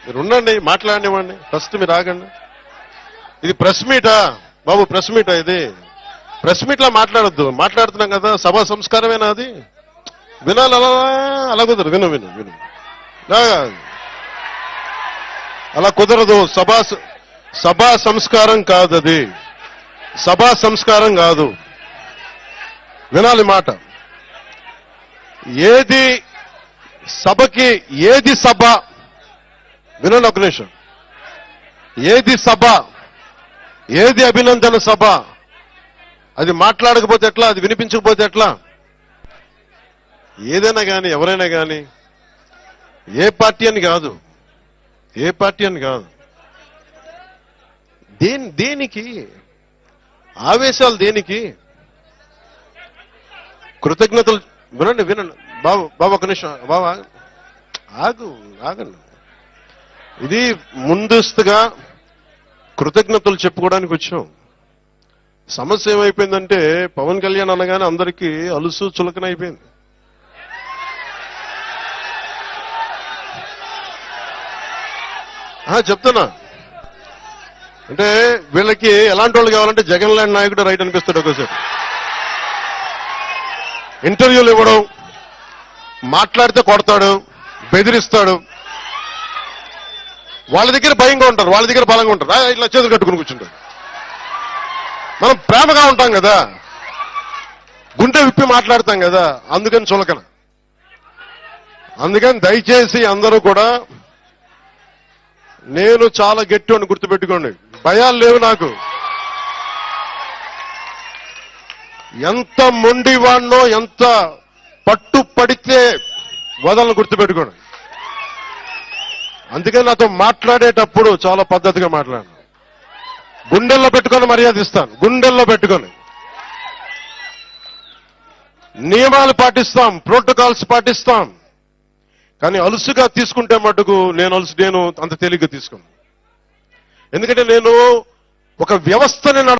మీరు ఉండండి, మాట్లాడనివ్వండి. ఫస్ట్ మీరు ఆగండి. ఇది ప్రెస్ మీటా బాబు? ప్రెస్ మీటా ఇది? ప్రెస్ మీట్ లా మాట్లాడొద్దు. మాట్లాడుతున్నాం కదా, సభా సంస్కారమేనా అది? వినాలి అలా అలా కుదరదు. విను విను విను అలా కుదరదు. సభా సంస్కారం కాదు అది. సభా సంస్కారం కాదు. వినాలి మాట. ఏది సభకి, ఏది సభ? వినండి ఒక నిమిషం. ఏది సభ, ఏది అభినందన సభ? అది మాట్లాడకపోతే ఎట్లా? అది వినిపించకపోతే ఎట్లా? ఏదైనా కానీ, ఎవరైనా కానీ, ఏ పార్టీ అని కాదు, ఏ పార్టీ అని కాదు, దేనికి ఆవేశాలు? దేనికి కృతజ్ఞతలు? వినండి వినండి బాబు, బాబు ఒక నిమిషం బాబు ఆగండి. ఇది ముందస్తుగా కృతజ్ఞతలు చెప్పుకోవడానికి వచ్చాం. సమస్య ఏమైపోయిందంటే పవన్ కళ్యాణ్ అనగానే అందరికీ అలుసు చులకన అయిపోయింది. చెప్తున్నా అంటే వీళ్ళకి ఎలాంటి వాళ్ళు కావాలంటే జగన్ లాంటి నాయకుడు రైట్ అనిపిస్తాడు. ఒకసారి ఇంటర్వ్యూలు ఇవ్వడం, మాట్లాడితే కొడతాడు, బెదిరిస్తాడు. వాళ్ళ దగ్గర భయంగా ఉంటారు, వాళ్ళ దగ్గర బలంగా ఉంటారు. ఇట్లా చేతులు కట్టుకుని కూర్చుంటారు. మనం ప్రేమగా ఉంటాం కదా, గుండె విప్పి మాట్లాడతాం కదా, అందుకని చులకన. అందుకని దయచేసి అందరూ కూడా, నేను చాలా గట్టి అని గుర్తుపెట్టుకోండి. భయాలు లేవు నాకు. ఎంత మొండివాణ్ణో, ఎంత పట్టు పడితే వదలను గుర్తుపెట్టుకోండి. అందుకని నాతో మాట్లాడేటప్పుడు చాలా పద్ధతిగా మాట్లాడాను. గుండెల్లో పెట్టుకొని మర్యాద ఇస్తాను. గుండెల్లో పెట్టుకొని నియమాలు పాటిస్తాం, ప్రోటోకాల్స్ పాటిస్తాం. కానీ అలుసుగా తీసుకుంటే మటుకు నేను అంత తేలిగ్గా తీసుకున్నాను. ఎందుకంటే నేను ఒక వ్యవస్థని